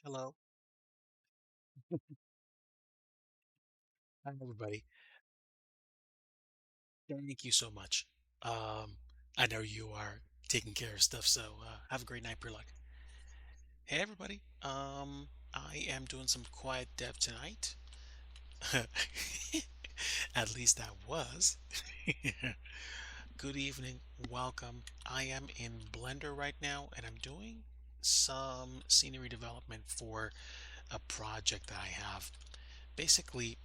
Hello. Hi, everybody. Thank you so much. Um, I know you are taking care of stuff, so have a great night, luck. Hey, everybody. I am doing some quiet dev tonight. At least I was. Good evening. Welcome. I am in Blender right now, and I'm doing some scenery development for a project that I have. Basically,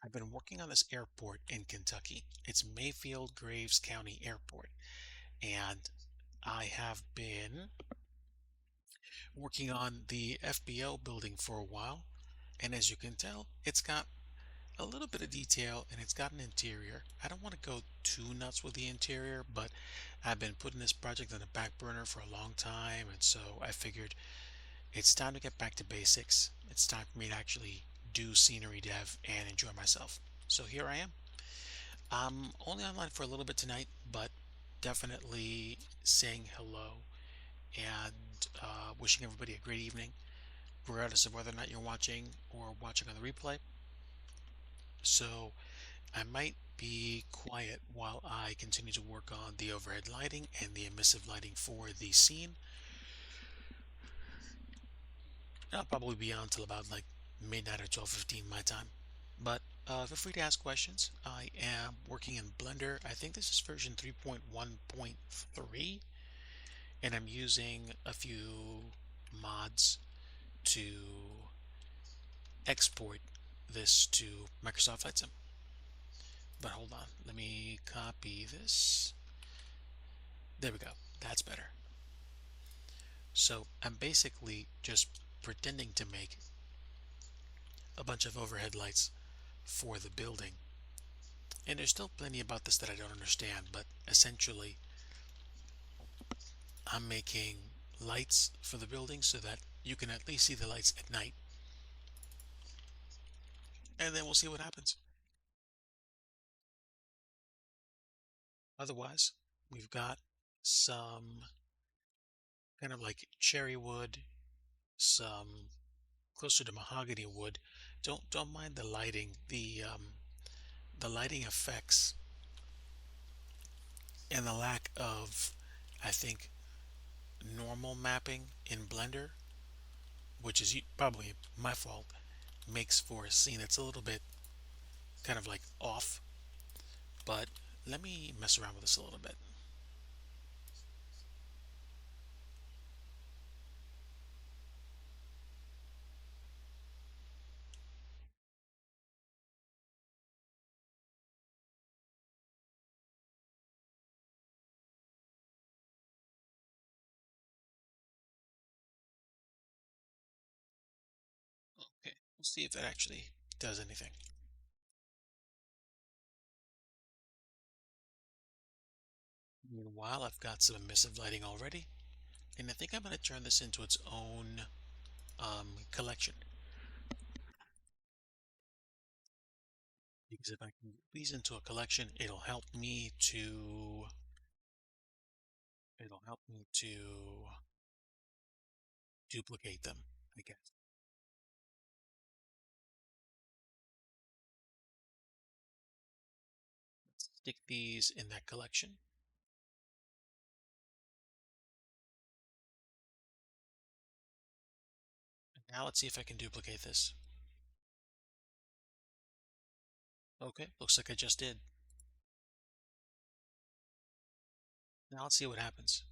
I've been working on this airport in Kentucky. It's Mayfield Graves County Airport. And I have been working on the FBO building for a while. And as you can tell, it's got a little bit of detail and it's got an interior. I don't want to go too nuts with the interior, but I've been putting this project on the back burner for a long time. And so I figured it's time to get back to basics. It's time for me to actually do scenery dev and enjoy myself. So here I am. I'm only online for a little bit tonight, but definitely saying hello and wishing everybody a great evening, regardless of whether or not you're watching or watching on the replay. So I might be quiet while I continue to work on the overhead lighting and the emissive lighting for the scene. I'll probably be on till about like midnight or 12:15 my time. But feel free to ask questions. I am working in Blender. I think this is version 3.1.3, and I'm using a few mods to export this to Microsoft Flight Sim. But hold on, let me copy this. There we go. That's better. So I'm basically just pretending to make a bunch of overhead lights for the building. And there's still plenty about this that I don't understand, but essentially I'm making lights for the building so that you can at least see the lights at night. And then we'll see what happens. Otherwise, we've got some kind of like cherry wood, some closer to mahogany wood. Don't mind the lighting. The lighting effects and the lack of, I think, normal mapping in Blender, which is probably my fault, makes for a scene that's a little bit kind of like off. But let me mess around with this a little bit. Okay, we'll see if that actually does anything. Meanwhile, I've got some emissive lighting already, and I think I'm going to turn this into its own collection. Because if I can get these into a collection, it'll help me to duplicate them, I guess. Let's stick these in that collection. And now let's see if I can duplicate this. Okay, looks like I just did. Now let's see what happens.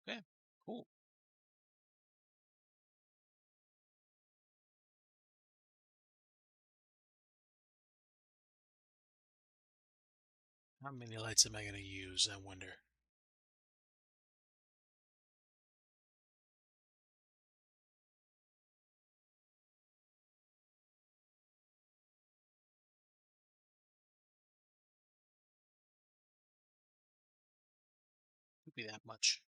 Okay, cool. How many lights am I going to use, I wonder? Could be that much.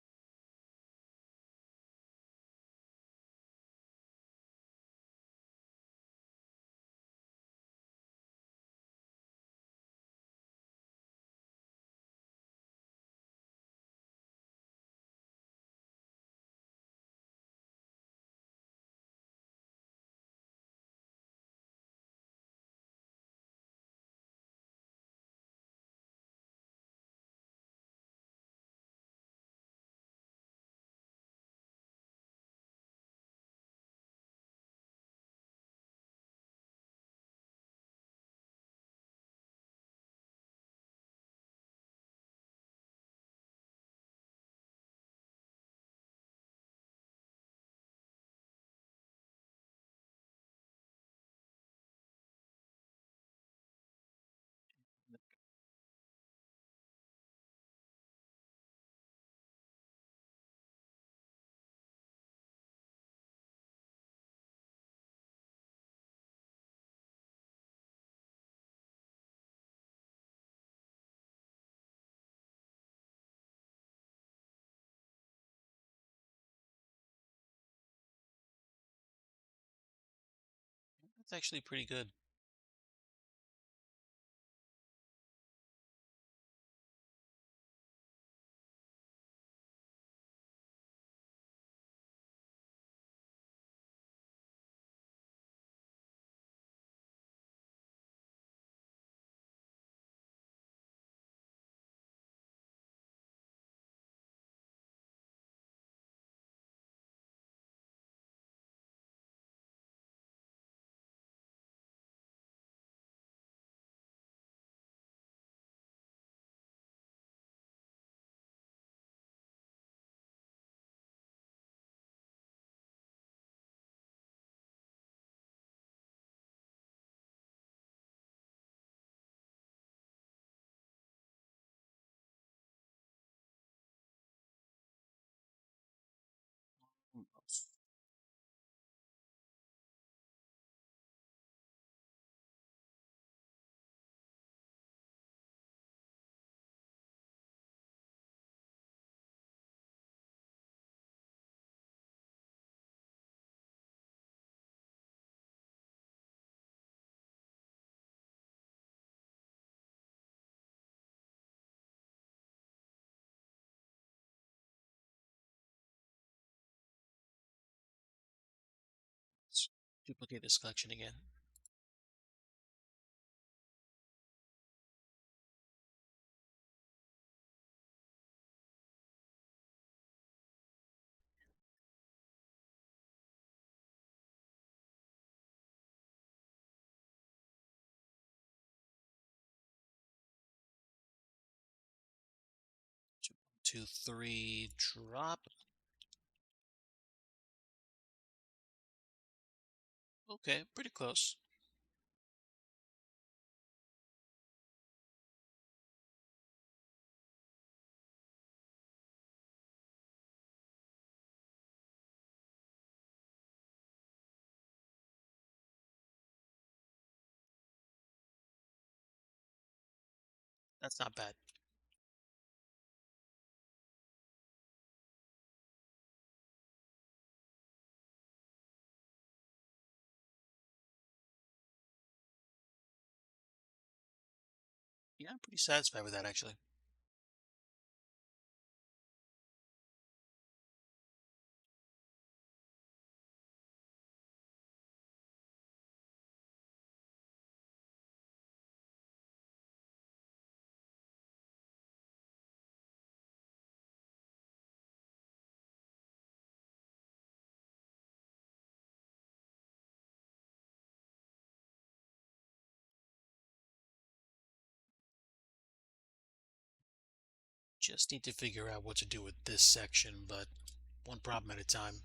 That's actually pretty good. Let's duplicate this collection again. 2, 2, 3, drop. Okay, pretty close. That's not bad. Yeah, I'm pretty satisfied with that actually. Just need to figure out what to do with this section, but one problem at a time.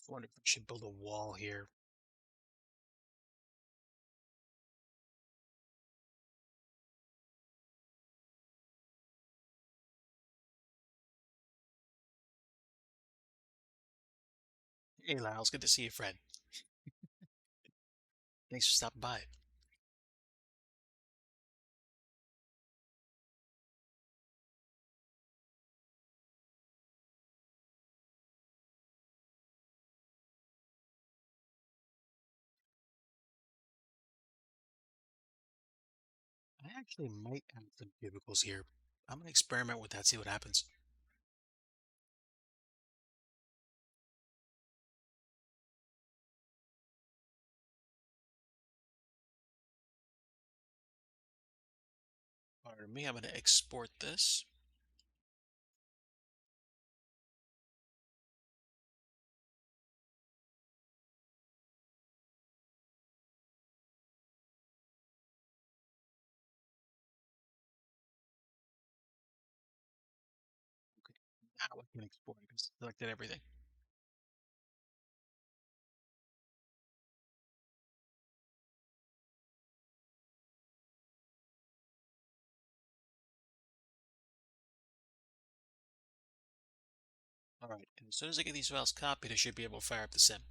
I wonder if we should build a wall here. Hey, Lyles, good to see you, friend. Thanks for stopping by. I actually might add some cubicles here. I'm gonna experiment with that, see what happens. Pardon me, I'm gonna export this. Okay, now I can export it. I selected everything. All right, and as soon as I get these files copied, I should be able to fire up the sim.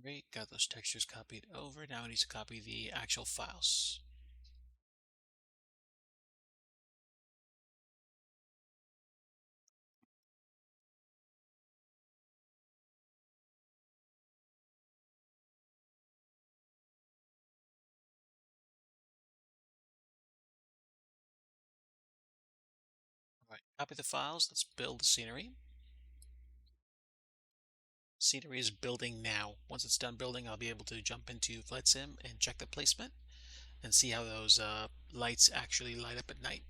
Great, got those textures copied over. Now I need to copy the actual files. All right, copy the files. Let's build the scenery. Scenery is building now. Once it's done building, I'll be able to jump into Flight Sim and check the placement and see how those lights actually light up at night.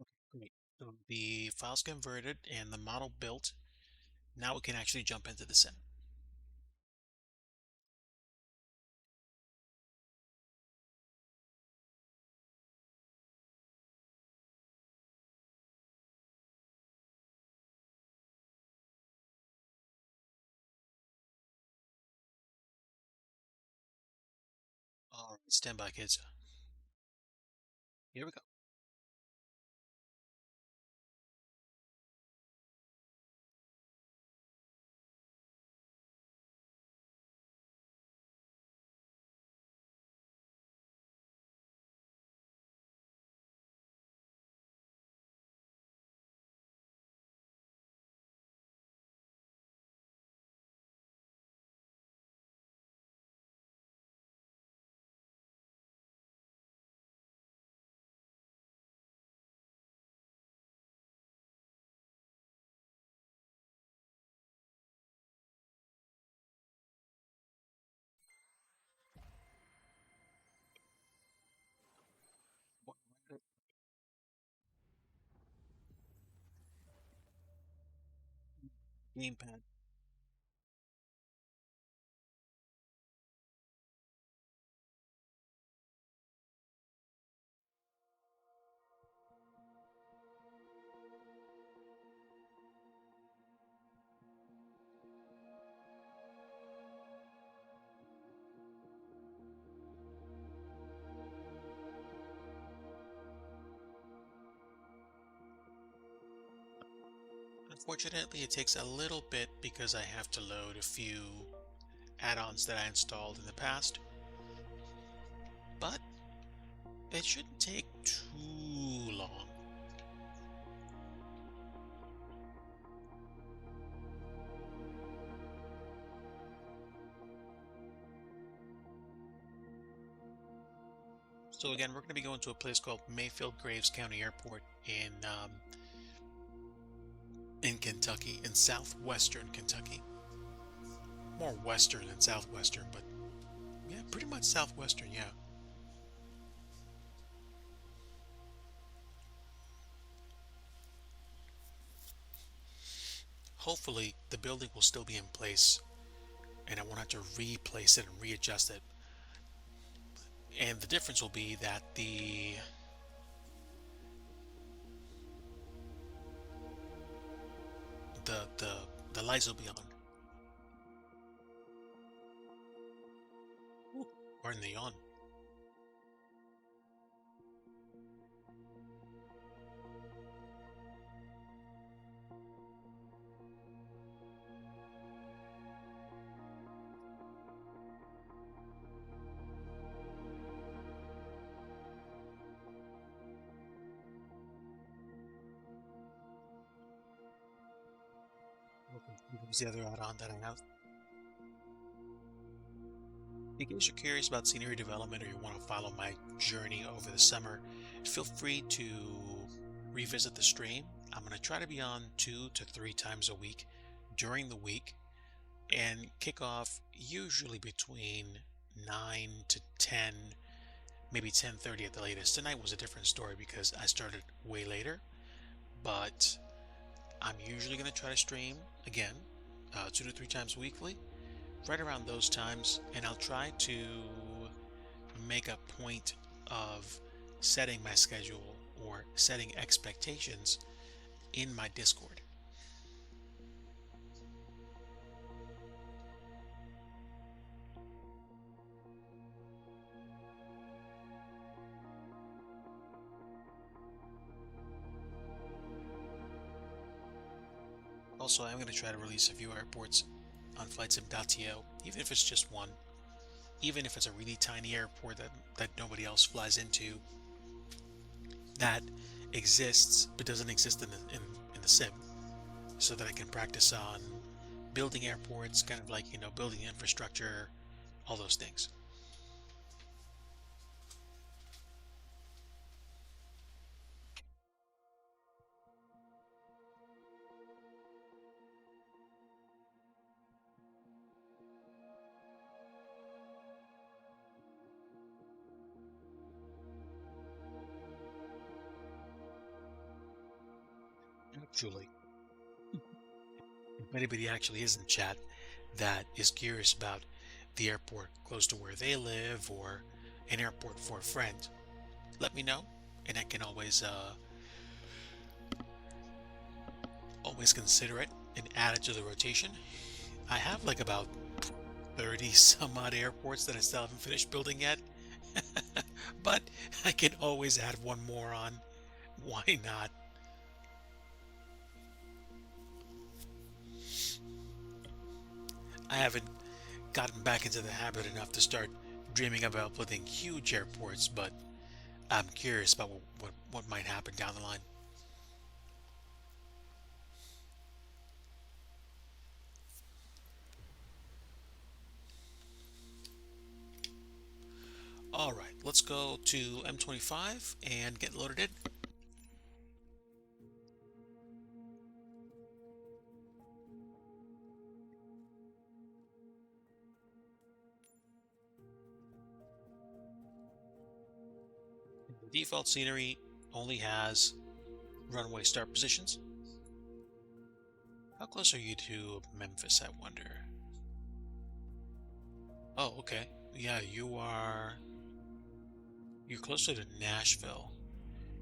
Okay, great. So the files converted and the model built. Now we can actually jump into the sim. All right, stand by, kids. Here we go. Gamepad. Unfortunately, it takes a little bit because I have to load a few add-ons that I installed in the past, but it shouldn't take too long. So again, we're going to be going to a place called Mayfield Graves County Airport in Kentucky, in southwestern Kentucky. More western than southwestern, but yeah, pretty much southwestern, yeah. Hopefully, the building will still be in place and I won't have to replace it and readjust it. And the difference will be that the the the lights will be on. Ooh, pardon the yawn. Here's the other add-on that I have. In case you're curious about scenery development or you want to follow my journey over the summer, feel free to revisit the stream. I'm going to try to be on 2 to 3 times a week during the week and kick off usually between 9 to 10, maybe 10:30 at the latest. Tonight was a different story because I started way later, but I'm usually going to try to stream again 2 to 3 times weekly, right around those times, and I'll try to make a point of setting my schedule or setting expectations in my Discord. Also, I'm going to try to release a few airports on flightsim.to, even if it's just one, even if it's a really tiny airport that nobody else flies into, that exists but doesn't exist in the sim, so that I can practice on building airports, kind of like, building infrastructure, all those things. Actually, if anybody actually is in chat that is curious about the airport close to where they live or an airport for a friend, let me know, and I can always consider it and add it to the rotation. I have like about 30 some odd airports that I still haven't finished building yet, but I can always add one more on. Why not? I haven't gotten back into the habit enough to start dreaming about building huge airports, but I'm curious about what might happen down the line. All right, let's go to M25 and get loaded in. The default scenery only has runway start positions. How close are you to Memphis, I wonder? Oh, okay. Yeah, you're closer to Nashville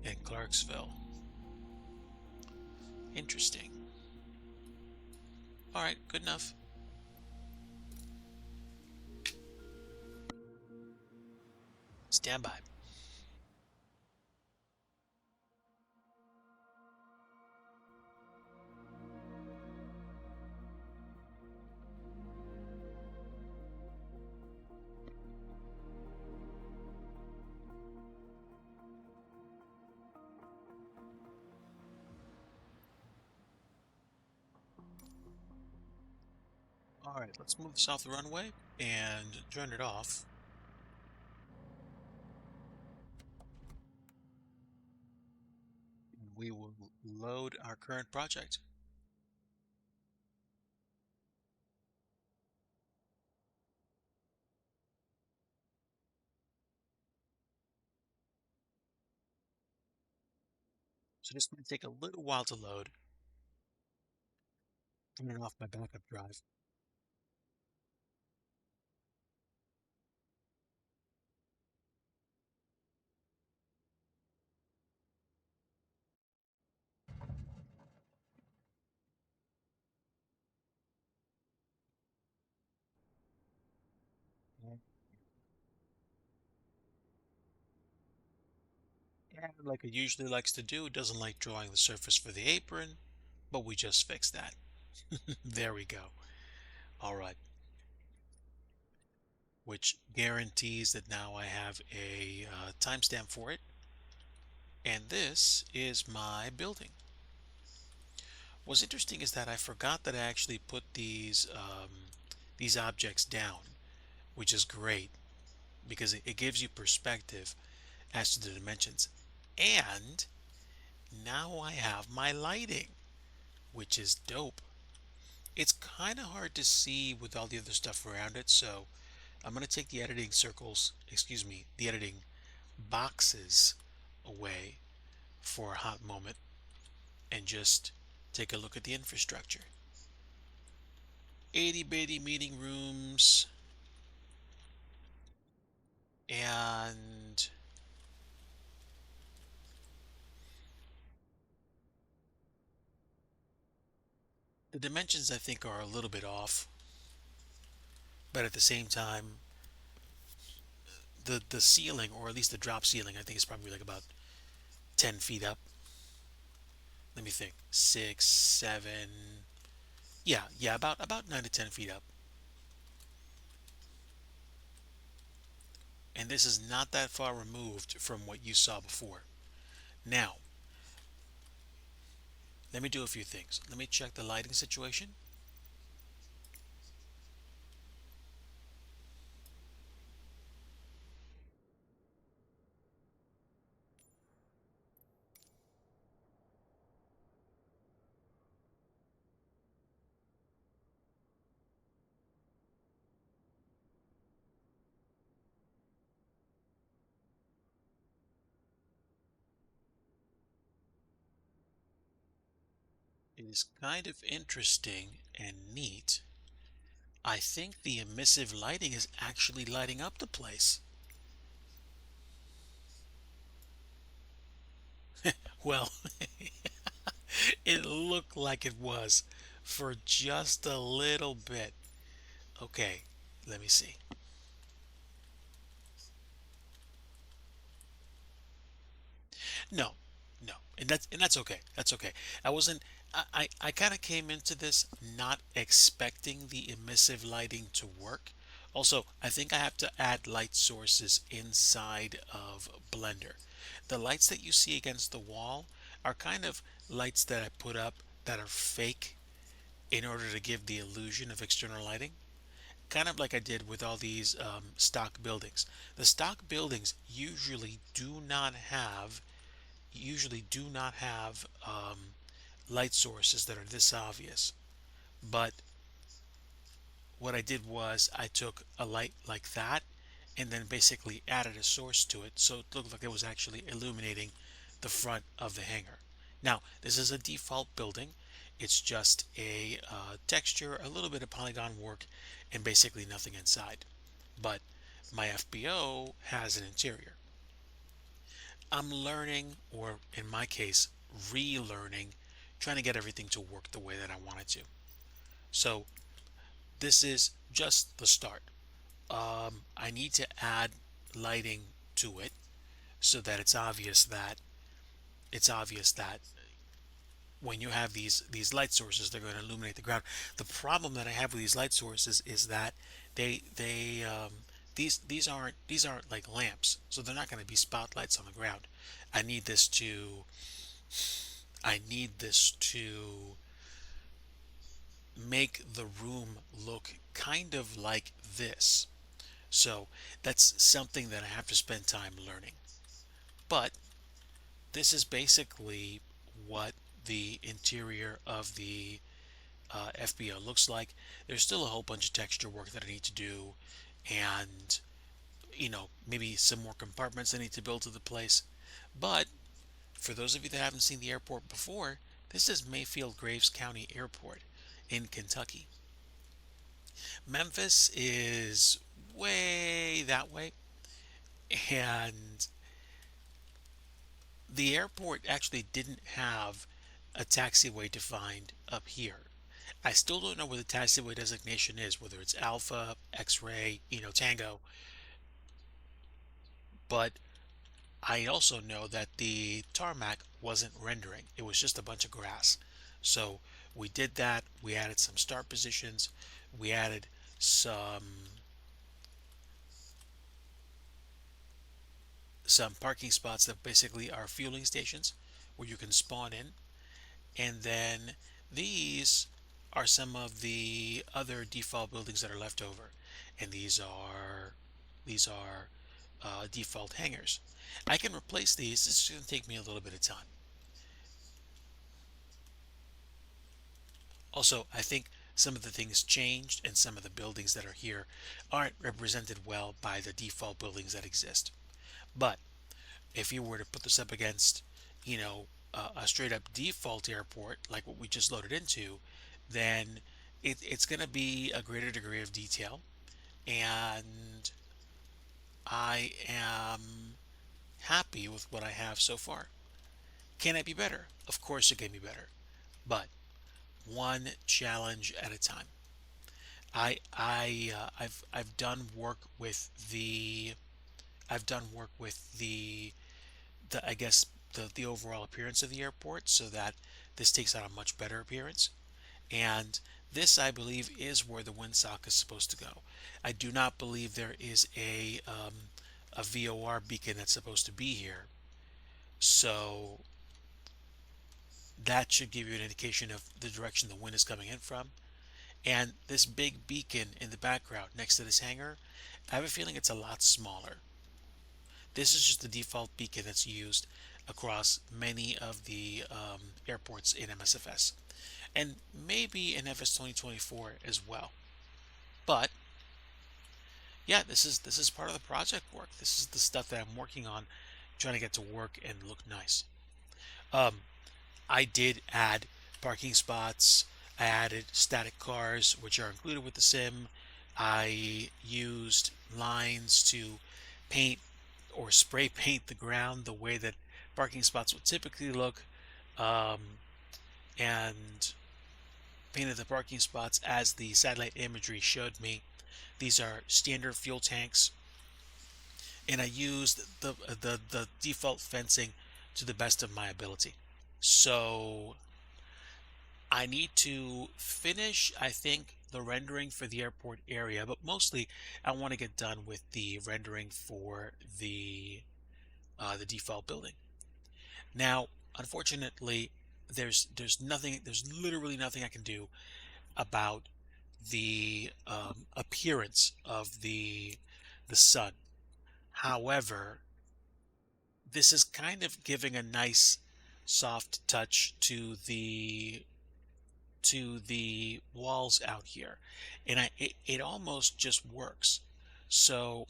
and Clarksville. Interesting. All right, good enough. Stand by. All right, let's move this off the runway and turn it off. We will load our current project. So this might take a little while to load. Turning off my backup drive. And like it usually likes to do, it doesn't like drawing the surface for the apron, but we just fixed that. There we go. All right. Which guarantees that now I have a timestamp for it. And this is my building. What's interesting is that I forgot that I actually put these objects down, which is great because it gives you perspective as to the dimensions. And now I have my lighting, which is dope. It's kind of hard to see with all the other stuff around it, so I'm going to take the editing circles, excuse me, the editing boxes away for a hot moment and just take a look at the infrastructure. Itty bitty meeting rooms, and the dimensions I think are a little bit off, but at the same time, the ceiling, or at least the drop ceiling, I think is probably like about 10 feet up. Let me think. Six, seven. Yeah, about 9 to 10 feet up. And this is not that far removed from what you saw before. Now, let me do a few things. Let me check the lighting situation. It is kind of interesting and neat. I think the emissive lighting is actually lighting up the place. Well, it looked like it was for just a little bit. Okay, let me see. No, no, and that's okay. That's okay. I wasn't. I kind of came into this not expecting the emissive lighting to work. Also, I think I have to add light sources inside of Blender. The lights that you see against the wall are kind of lights that I put up that are fake in order to give the illusion of external lighting. Kind of like I did with all these stock buildings. The stock buildings usually do not have light sources that are this obvious. But what I did was I took a light like that and then basically added a source to it so it looked like it was actually illuminating the front of the hangar. Now, this is a default building. It's just a texture, a little bit of polygon work, and basically nothing inside. But my FBO has an interior. I'm learning, or in my case, relearning, trying to get everything to work the way that I want it to. So this is just the start. I need to add lighting to it so that it's obvious that when you have these light sources, they're going to illuminate the ground. The problem that I have with these light sources is that they these aren't like lamps, so they're not going to be spotlights on the ground. I need this to I need this to make the room look kind of like this. So that's something that I have to spend time learning. But this is basically what the interior of the FBO looks like. There's still a whole bunch of texture work that I need to do, and maybe some more compartments I need to build to the place. But for those of you that haven't seen the airport before, this is Mayfield Graves County Airport in Kentucky. Memphis is way that way, and the airport actually didn't have a taxiway defined up here. I still don't know what the taxiway designation is, whether it's Alpha, X-ray, Tango, but I also know that the tarmac wasn't rendering. It was just a bunch of grass. So we did that. We added some start positions. We added some parking spots that basically are fueling stations where you can spawn in. And then These are some of the other default buildings that are left over, and these are default hangars. I can replace these. It's going to take me a little bit of time. Also, I think some of the things changed, and some of the buildings that are here aren't represented well by the default buildings that exist. But if you were to put this up against, a straight up default airport like what we just loaded into, then it's going to be a greater degree of detail. And I am happy with what I have so far. Can it be better? Of course it can be better, but one challenge at a time. I've done work with the I guess the overall appearance of the airport, so that this takes on a much better appearance. And this, I believe, is where the windsock is supposed to go. I do not believe there is a VOR beacon that's supposed to be here. So that should give you an indication of the direction the wind is coming in from. And this big beacon in the background next to this hangar, I have a feeling it's a lot smaller. This is just the default beacon that's used across many of the airports in MSFS, and maybe in FS 2024 as well. But yeah, this is part of the project work. This is the stuff that I'm working on, trying to get to work and look nice. Um, I did add parking spots. I added static cars, which are included with the sim. I used lines to paint or spray paint the ground the way that parking spots would typically look, um, and painted the parking spots as the satellite imagery showed me. These are standard fuel tanks, and I used the default fencing to the best of my ability. So I need to finish, I think, the rendering for the airport area, but mostly I want to get done with the rendering for the default building. Now, unfortunately, there's literally nothing I can do about the appearance of the sun. However, this is kind of giving a nice soft touch to the walls out here, and it almost just works. So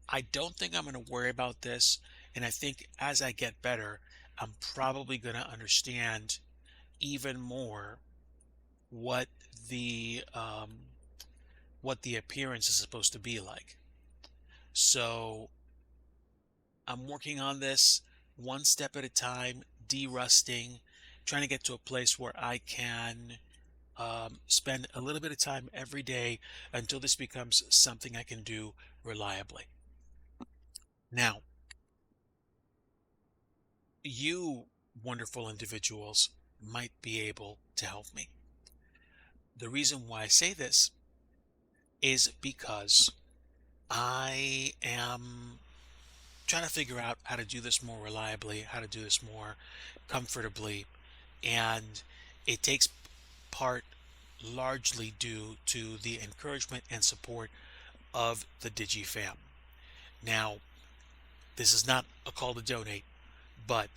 I don't think I'm going to worry about this, and I think as I get better, I'm probably going to understand even more what the um, what the appearance is supposed to be like. So I'm working on this one step at a time, de-rusting, trying to get to a place where I can spend a little bit of time every day until this becomes something I can do reliably. Now, you wonderful individuals might be able to help me. The reason why I say this is because I am trying to figure out how to do this more reliably, how to do this more comfortably, and it takes part largely due to the encouragement and support of the Digi fam. Now, this is not a call to donate, but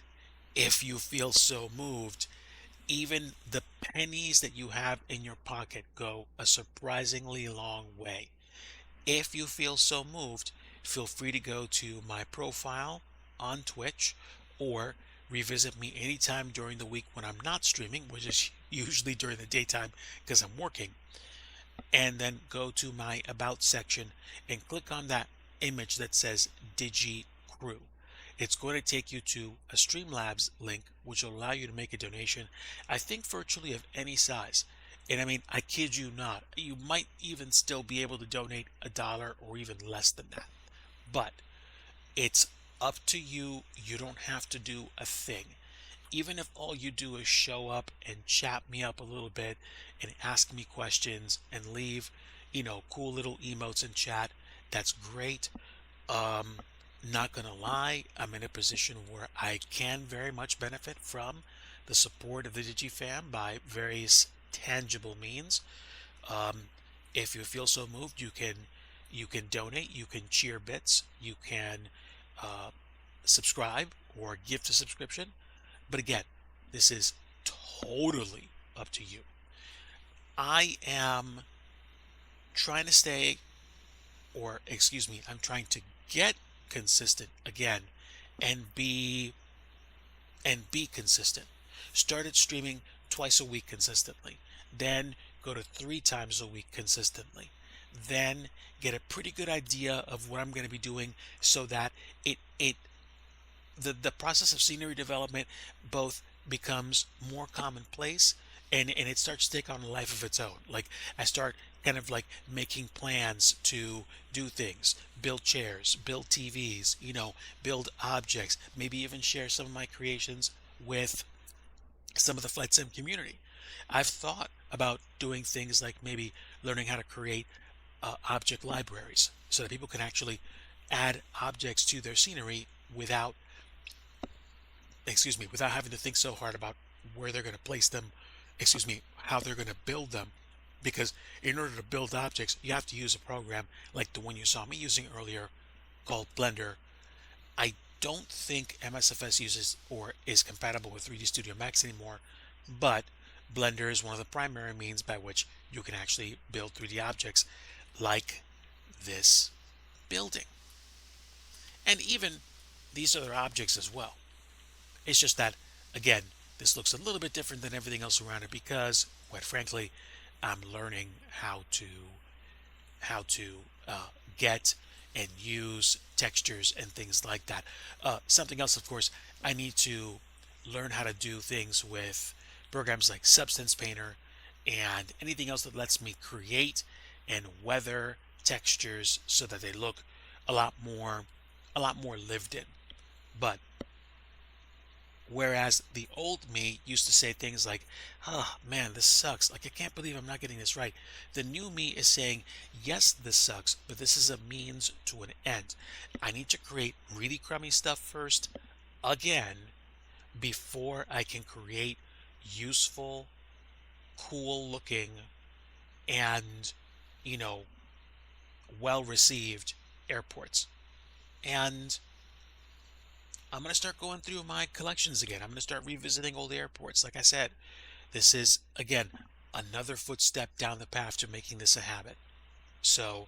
if you feel so moved, even the pennies that you have in your pocket go a surprisingly long way. If you feel so moved, feel free to go to my profile on Twitch or revisit me anytime during the week when I'm not streaming, which is usually during the daytime because I'm working, and then go to my About section and click on that image that says Digi Crew. It's going to take you to a Streamlabs link, which will allow you to make a donation, I think virtually of any size. And I mean, I kid you not, you might even still be able to donate $1 or even less than that. But it's up to you. You don't have to do a thing. Even if all you do is show up and chat me up a little bit and ask me questions and leave, cool little emotes in chat, that's great. Not gonna lie, I'm in a position where I can very much benefit from the support of the DigiFam by various tangible means. Um, if you feel so moved, you can donate, you can cheer bits, you can uh, subscribe or gift a subscription. But again, this is totally up to you. I am trying to stay, or excuse me, I'm trying to get consistent again and be consistent. Started streaming twice a week consistently, then go to 3 times a week consistently, then get a pretty good idea of what I'm going to be doing so that it the process of scenery development both becomes more commonplace and it starts to take on a life of its own. Like I start kind of like making plans to do things, build chairs, build TVs, build objects, maybe even share some of my creations with some of the flight sim community. I've thought about doing things like maybe learning how to create object libraries so that people can actually add objects to their scenery without without having to think so hard about where they're going to place them, how they're going to build them. Because in order to build objects, you have to use a program like the one you saw me using earlier called Blender. I don't think MSFS uses or is compatible with 3D Studio Max anymore, but Blender is one of the primary means by which you can actually build 3D objects like this building. And even these other objects as well. It's just that, again, this looks a little bit different than everything else around it because, quite frankly, I'm learning how to get and use textures and things like that. Something else, of course, I need to learn how to do things with programs like Substance Painter and anything else that lets me create and weather textures so that they look a lot more lived in. But whereas the old me used to say things like, oh man, this sucks. Like, I can't believe I'm not getting this right. The new me is saying, yes, this sucks, but this is a means to an end. I need to create really crummy stuff first, again, before I can create useful, cool looking, and, you know, well received airports. And I'm going to start going through my collections again. I'm going to start revisiting old airports. Like I said, this is, again, another footstep down the path to making this a habit. So,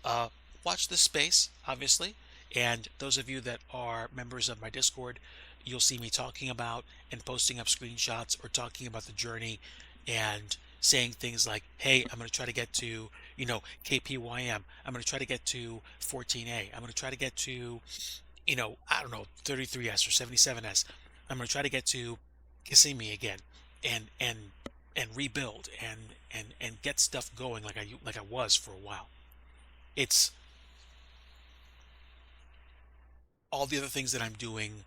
uh, watch this space, obviously. And those of you that are members of my Discord, you'll see me talking about and posting up screenshots or talking about the journey and saying things like, hey, I'm going to try to get to, KPYM. I'm going to try to get to 14A. I'm going to try to get to, I don't know, 33S or 77S. I'm going to try to get to Kissimmee again and rebuild and get stuff going like I was for a while. It's all the other things that I'm doing,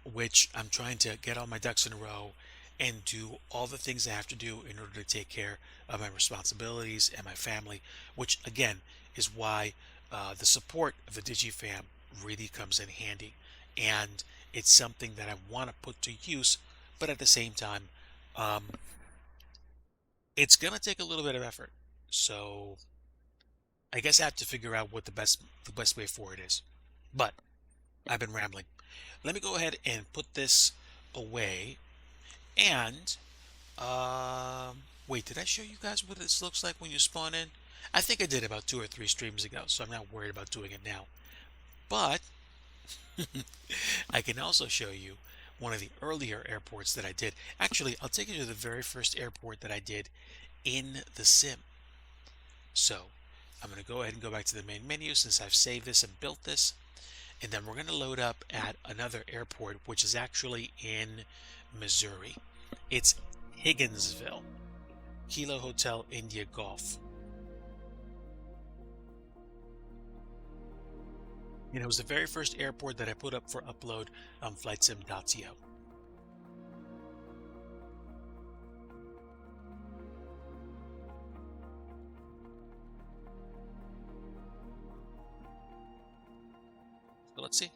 which I'm trying to get all my ducks in a row and do all the things I have to do in order to take care of my responsibilities and my family, which again is why the support of the DigiFam really comes in handy. And it's something that I want to put to use, but at the same time, um, it's going to take a little bit of effort. So I guess I have to figure out what the best way forward is. But I've been rambling. Let me go ahead and put this away. And wait, did I show you guys what this looks like when you spawn in? I think I did about 2 or 3 streams ago, so I'm not worried about doing it now. But I can also show you one of the earlier airports that I did. Actually, I'll take you to the very first airport that I did in the sim. So I'm going to go ahead and go back to the main menu since I've saved this and built this. And then we're going to load up at another airport, which is actually in Missouri. It's Higginsville, Kilo Hotel India Golf. And it was the very first airport that I put up for upload on flightsim.to. So let's see.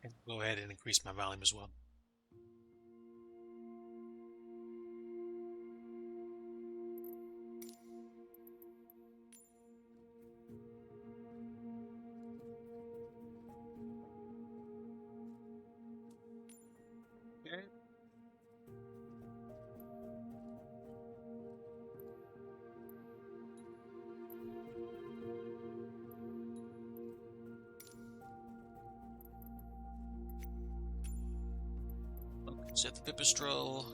And go ahead and increase my volume as well. Okay. Okay, set the pipistrel.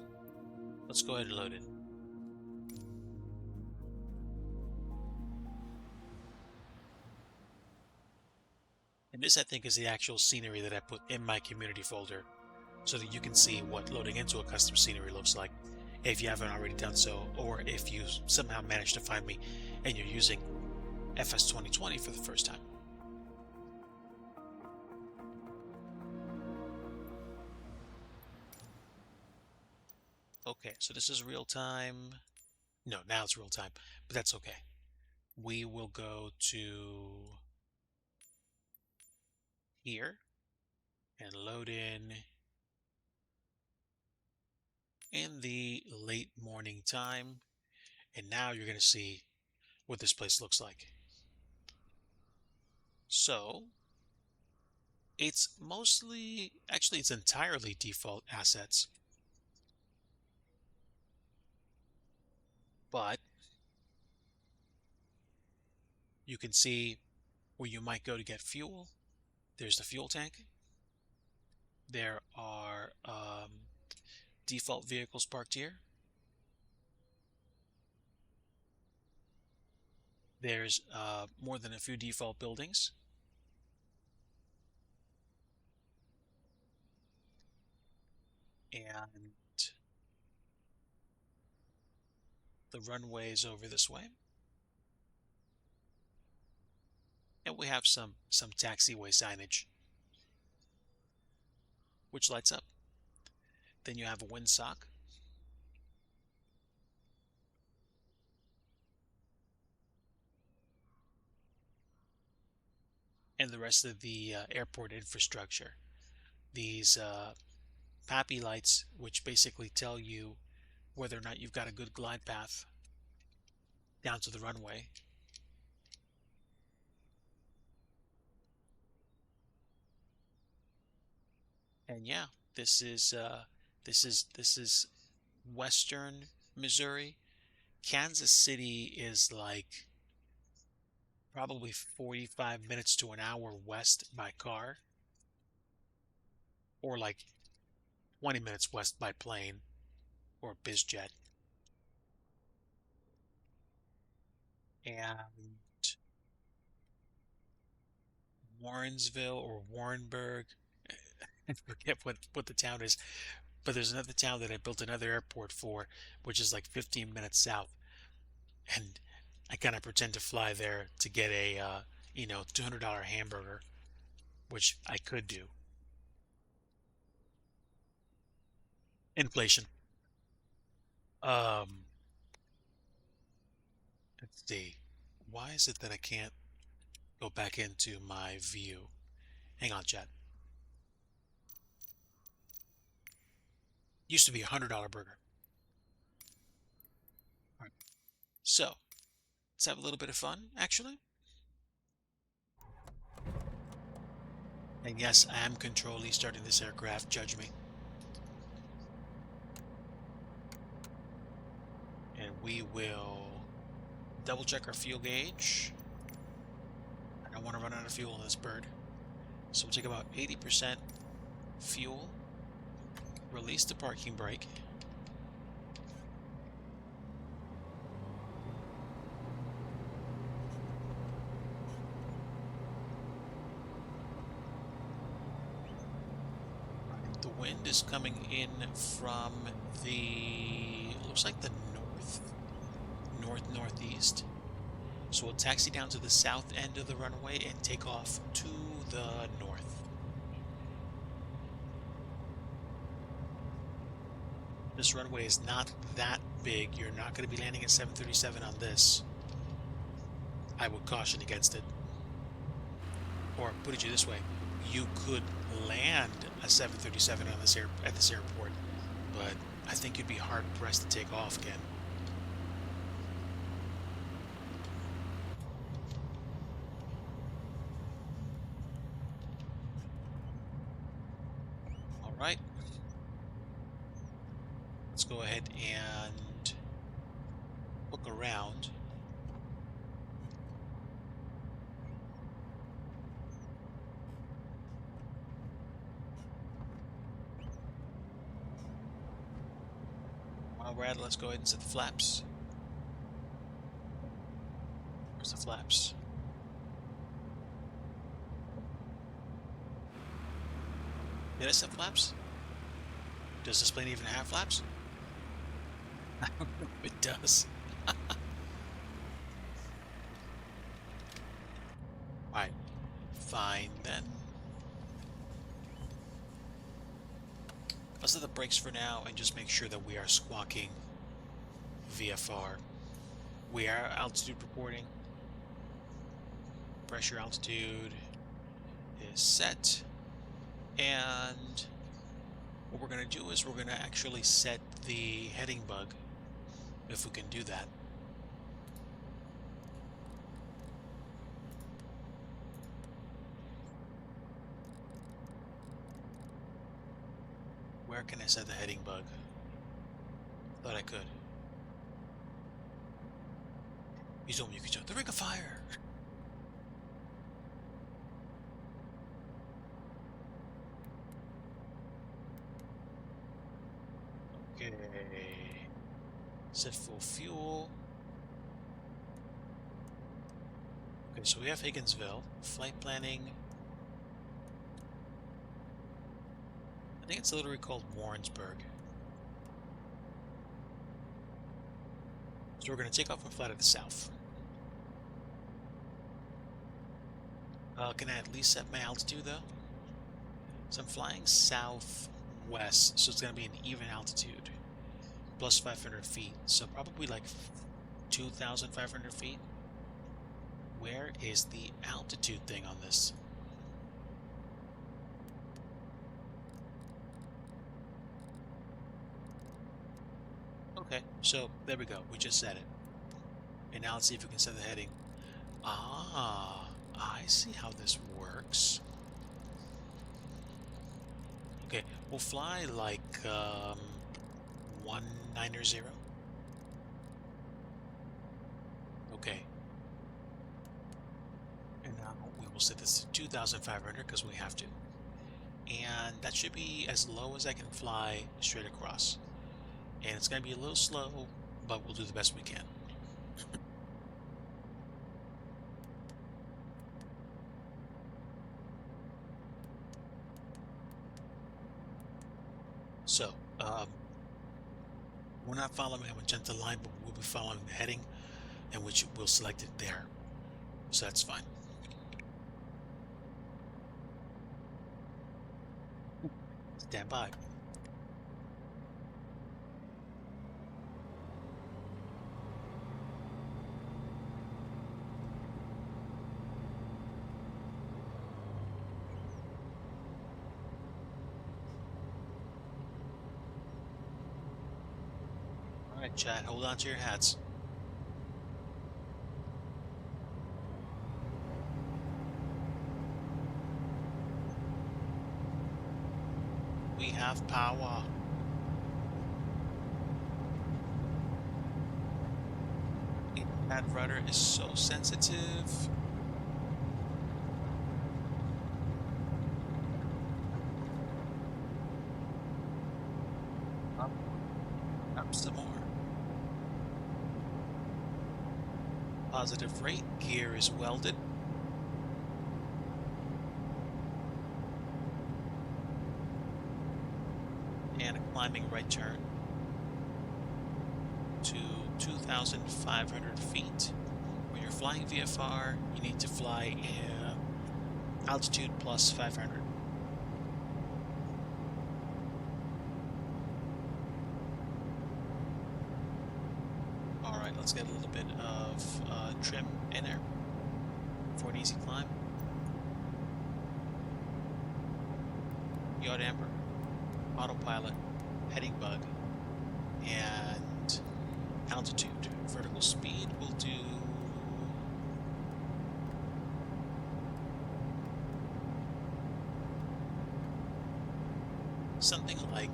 Let's go ahead and load it. And this, I think, is the actual scenery that I put in my community folder so that you can see what loading into a custom scenery looks like if you haven't already done so, or if you somehow managed to find me and you're using FS 2020 for the first time. Okay, so this is real time. No, now it's real time, but that's okay. We will go to here and load in the late morning time. And now you're going to see what this place looks like. So it's mostly, actually, it's entirely default assets. But you can see where you might go to get fuel. There's the fuel tank. There are default vehicles parked here. There's more than a few default buildings. And the runway is over this way. And we have some taxiway signage, which lights up. Then you have a windsock. And the rest of the airport infrastructure. These PAPI lights, which basically tell you whether or not you've got a good glide path down to the runway. And yeah, this is Western Missouri. Kansas City is like probably 45 minutes to an hour west by car, or like 20 minutes west by plane or BizJet. And Warrensville or Warrenburg, I forget what the town is, but there's another town that I built another airport for, which is like 15 minutes south. And I kind of pretend to fly there to get a, $200 hamburger, which I could do. Inflation. Um, let's see. Why is it that I can't go back into my view? Hang on, chat. Used to be $100 burger. All right. So let's have a little bit of fun, actually. And yes, I am controlling starting this aircraft. Judge me. And we will double check our fuel gauge. I don't want to run out of fuel on this bird. So we'll take about 80% fuel. Release the parking brake. The wind is coming in from the, looks like the northeast. So we'll taxi down to the south end of the runway and take off to the north. This runway is not that big. You're not going to be landing a 737 on this. I would caution against it. Or put it this way, you could land a 737 on this at this airport, but I think you'd be hard pressed to take off again. All right. go ahead and look around. All right, let's go ahead and set the flaps. Where's the flaps? Did I set flaps? Does this plane even have flaps? I don't know if it does. Alright, fine then. Let's set the brakes for now and just make sure that we are squawking VFR. We are altitude reporting. Pressure altitude is set. And what we're going to do is we're going to actually set the heading bug, if we can do that. Where can I set the heading bug? Thought I could. You told me you could show the ring of fire. Okay. Set full fuel. Okay, so we have Higginsville. Flight planning. I think it's literally called Warrensburg. So we're going to take off and fly to the south. Can I at least set my altitude though? So I'm flying southwest, so it's going to be an even altitude. Plus 500 feet, so probably like 2,500 feet. Where is the altitude thing on this? Okay, so there we go. We just set it. And now let's see if we can set the heading. Ah, I see how this works. Okay, we'll fly like 190. Okay. And now we will set this to 2,500 because we have to. And that should be as low as I can fly straight across. And it's going to be a little slow, but we'll do the best we can. So, we're not following a magenta line, but we'll be following the heading, and which we'll select it there. So that's fine. Stand by. All right, chat, hold on to your hats. We have power. That rudder is so sensitive. Up some more. Positive rate. Gear is welded. And a climbing right turn to 2,500 feet. When you're flying VFR, you need to fly altitude plus 500. Alright, let's get a little bit of trim in there for an easy climb. Yacht Amber, autopilot, heading bug, and altitude. Vertical speed will do something like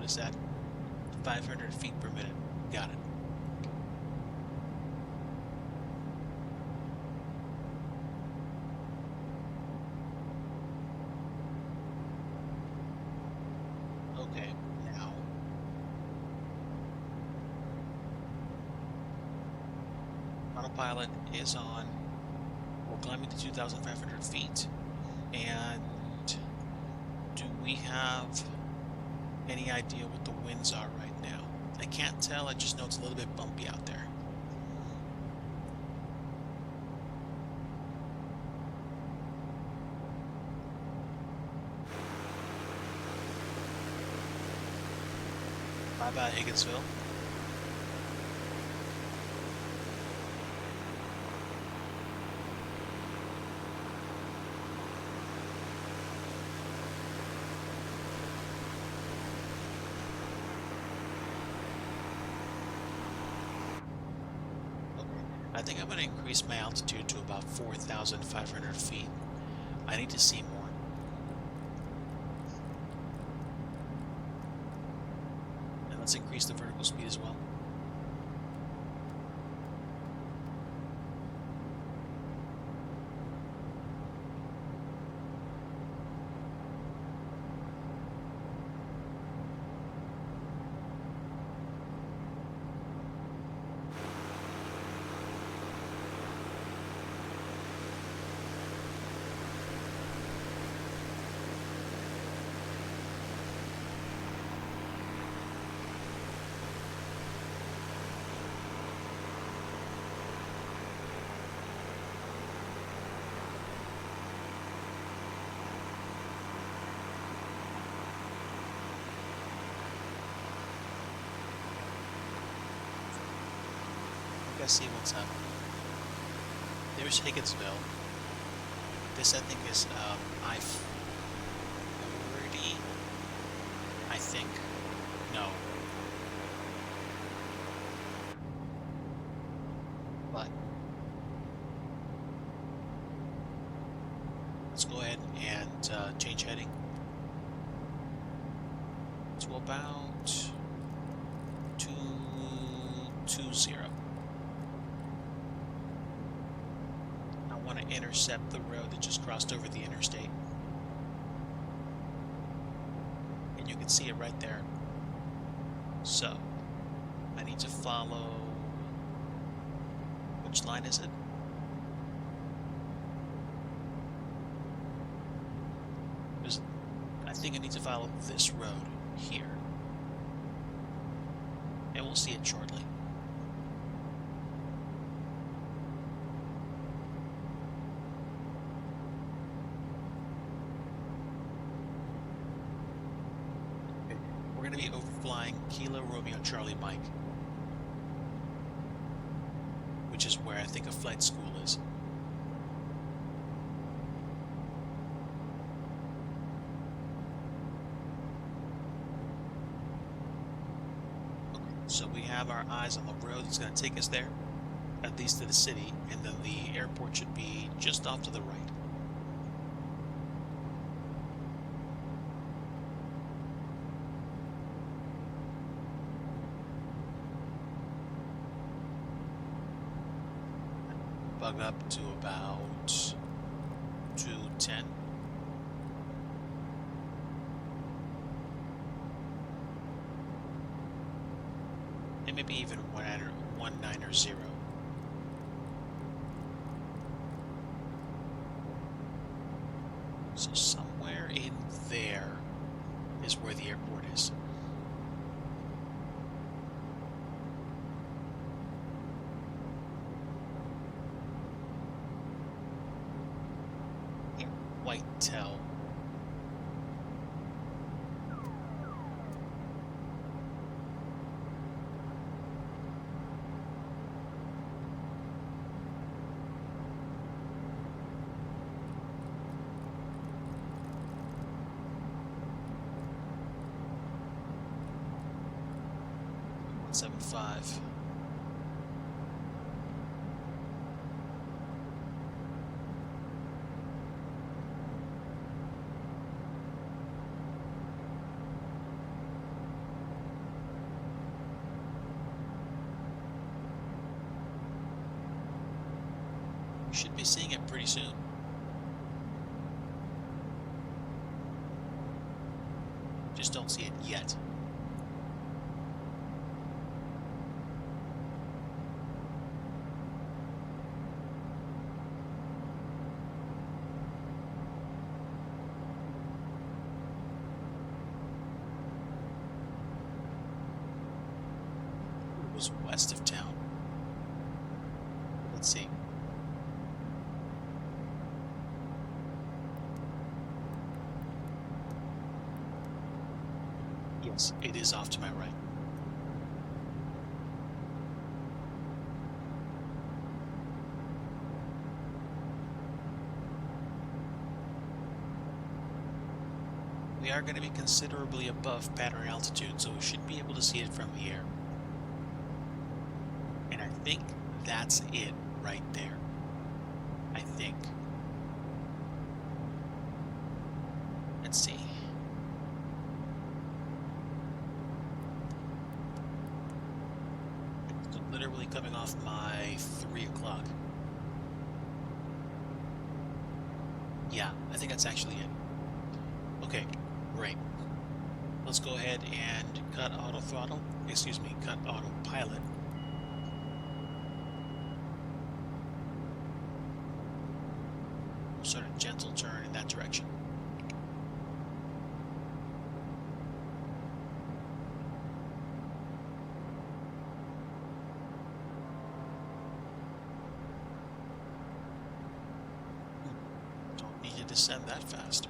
is that? 500 feet per minute. Got it. Okay, now autopilot is on. We're climbing to 2,500 feet. And do we have any idea what the winds are right now? I can't tell, I just know it's a little bit bumpy out there. Bye-bye, Higginsville. I think I'm going to increase my altitude to about 4,500 feet. I need to see more. And let's increase the vertical speed as well. Let's see what's up. There's Higginsville. This I think is I-40, I think. No. But let's go ahead and change heading to about 220. Want to intercept the road that just crossed over the interstate. And you can see it right there. So, I need to follow... Which line is it? I think I need to follow this road here. And we'll see it shortly. We're going to be overflying Kilo Romeo Charlie Mike, which is where I think a flight school is. Okay, so we have our eyes on the road that's going to take us there, at least to the city, and then the airport should be just off to the right. Bug up to about 210. And maybe even 190. So somewhere in there is where the airport is. White tell. .75. Should be seeing it pretty soon. Just don't see it yet. It was west of town. Let's see. Yes, it is off to my right. We are going to be considerably above pattern altitude, so we should be able to see it from the air. And I think that's it right there. I think. Let's see. It's literally coming off my 3 o'clock. Yeah, I think that's actually it. Okay, great. Let's go ahead and cut autothrottle. Excuse me, cut autopilot. Sort of gentle turn in that direction. Don't need to descend that fast.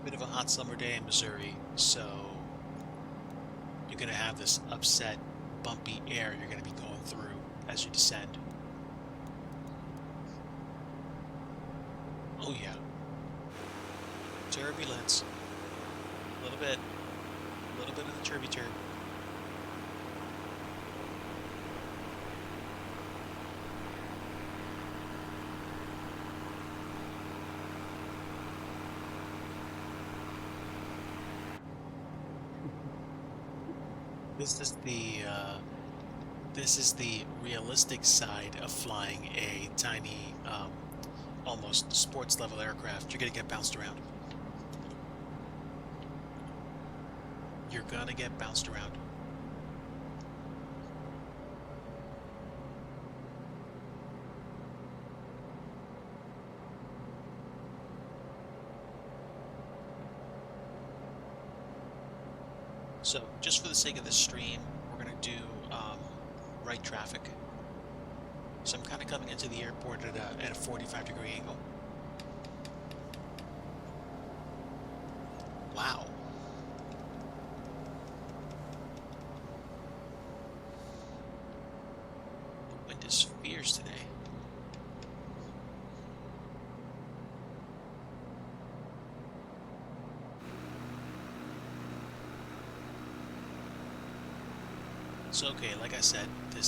Bit of a hot summer day in Missouri, so you're going to have this upset, bumpy air you're going to be going through as you descend. Oh yeah. Turbulence. A little bit of the turby-turb. This is the realistic side of flying a tiny, almost sports level aircraft. You're gonna get bounced around. You're gonna get bounced around. So, just for the sake of this stream, we're going to do right traffic. So I'm kind of coming into the airport at a 45-degree angle. Wow. The wind is fierce today. So okay, like I said, I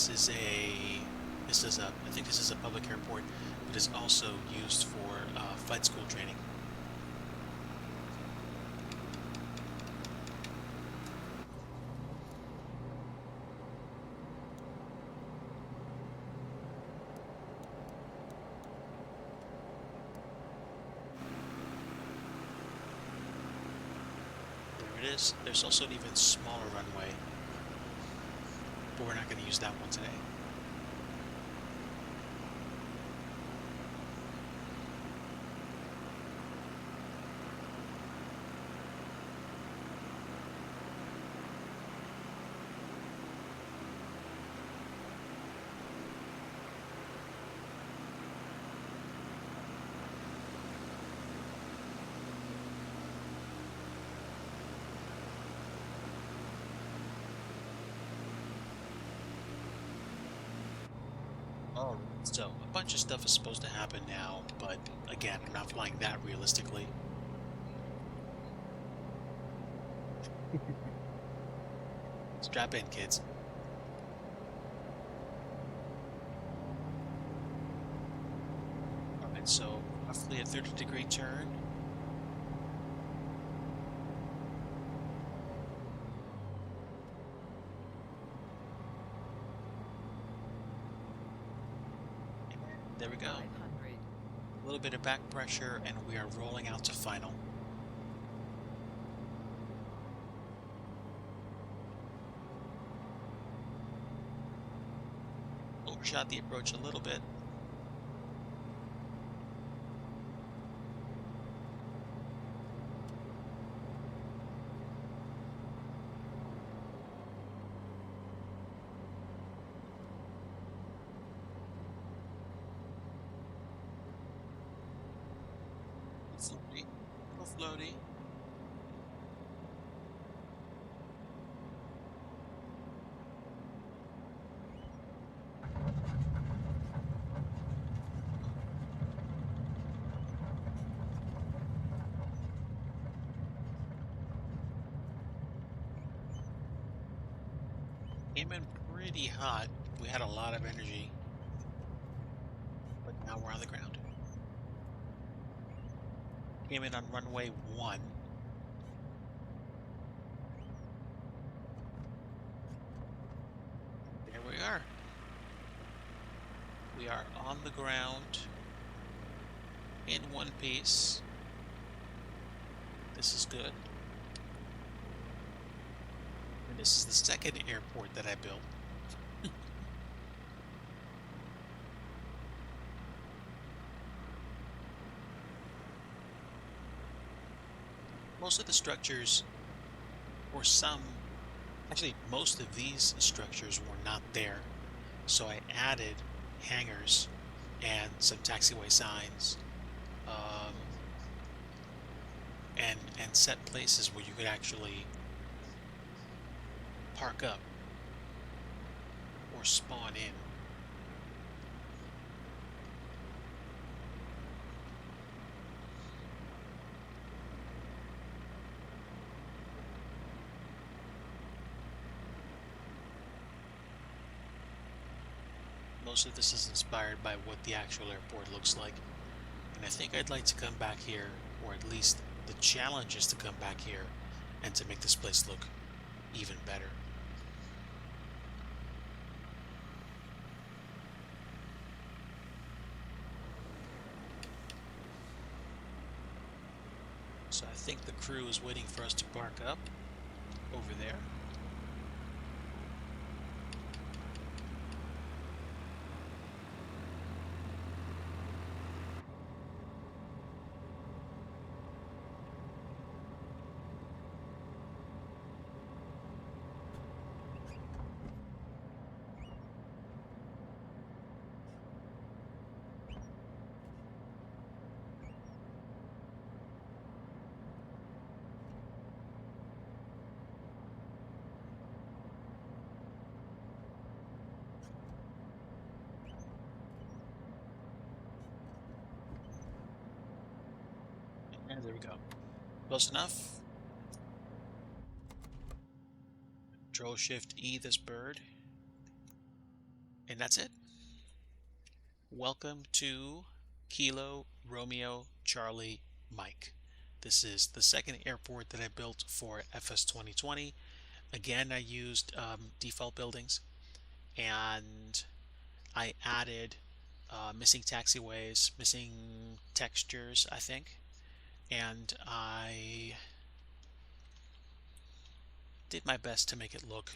think this is a public airport, but is also used for flight school training. There it is. There's also an even smaller runway, but we're not going to use that one today. Alright, so a bunch of stuff is supposed to happen now, but again, I'm not flying that realistically. Strap in, kids. Alright, so roughly a 30-degree turn. There we go. 500. A little bit of back pressure, and we are rolling out to final. Overshot the approach a little bit. Floaty, little floaty. Came in pretty hot. We had a lot of energy, but now we're on the ground. Came in on runway 1. There we are. We are on the ground in one piece. This is good. And this is the second airport that I built. Most of the structures, or some, actually most of these structures were not there. So I added hangars and some taxiway signs, um, and set places where you could actually park up or spawn in. Most of this is inspired by what the actual airport looks like. And I think I'd like to come back here, or at least the challenge is to come back here and to make this place look even better. So I think the crew is waiting for us to park up over there. And there we go. Close enough. Control Shift E this bird. And that's it. Welcome to Kilo Romeo Charlie Mike. This is the second airport that I built for FS 2020. Again, I used default buildings, and I added missing taxiways, missing textures, I think, and I did my best to make it look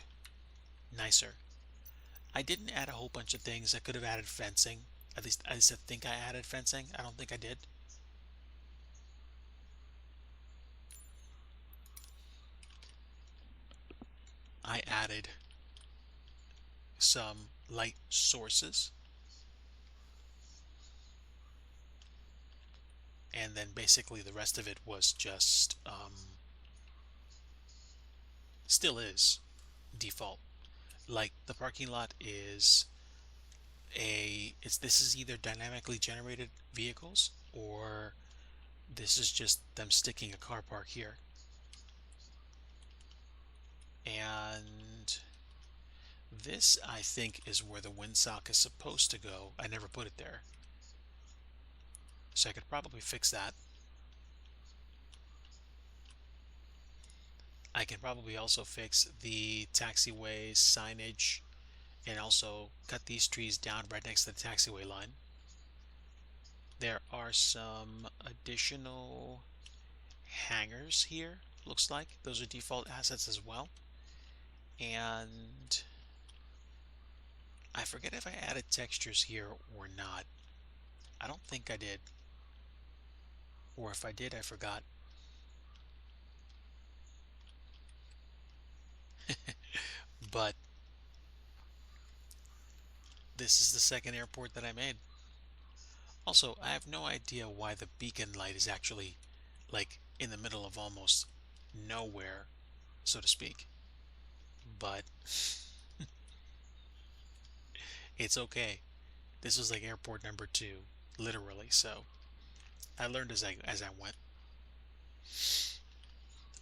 nicer. I didn't add a whole bunch of things. I could have added fencing. At least I think I added fencing. I don't think I did. I added some light sources, and then basically the rest of it was just still is default. Like the parking lot is this is either dynamically generated vehicles, or this is just them sticking a car park here. And this, I think, is where the windsock is supposed to go. I never put it there, so I could probably fix that. I can probably also fix the taxiway signage, and also cut these trees down right next to the taxiway line. There are some additional hangers here, looks like. Those are default assets as well. And I forget if I added textures here or not. I don't think I did. Or if I did, I forgot. But this is the second airport that I made. Also, I have no idea why the beacon light is actually like in the middle of almost nowhere, so to speak. But it's okay. This was like airport number two, literally. So I learned as I went.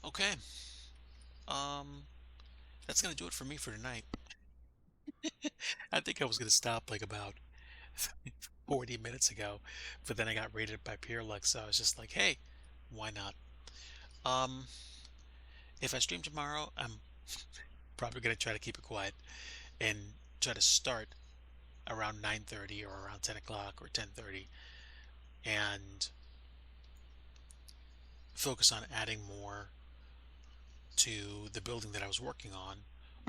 Okay. Um, that's gonna do it for me for tonight. I think I was gonna stop like about 40 minutes ago, but then I got rated by Peerlux, so I was just like, hey, why not? Um, if I stream tomorrow, I'm probably gonna try to keep it quiet and try to start around 9:30 or around 10 o'clock or 10:30 and focus on adding more to the building that I was working on,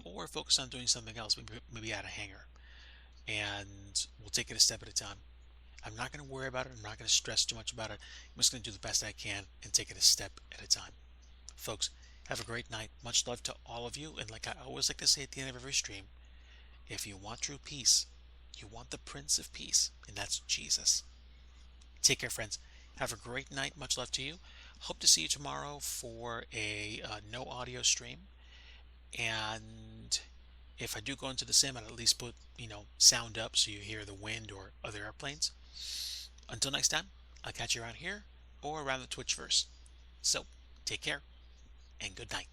or focus on doing something else, maybe add a hangar, and we'll take it a step at a time. I'm not going to worry about it. I'm not going to stress too much about it. I'm just going to do the best I can and take it a step at a time. Folks, have a great night. Much love to all of you. And like I always like to say at the end of every stream, if you want true peace, you want the Prince of Peace, and that's Jesus. Take care, friends. Have a great night. Much love to you. Hope to see you tomorrow for a no audio stream. And if I do go into the sim, I'll at least put, sound up so you hear the wind or other airplanes. Until next time, I'll catch you around here or around the Twitchverse. So, take care and good night.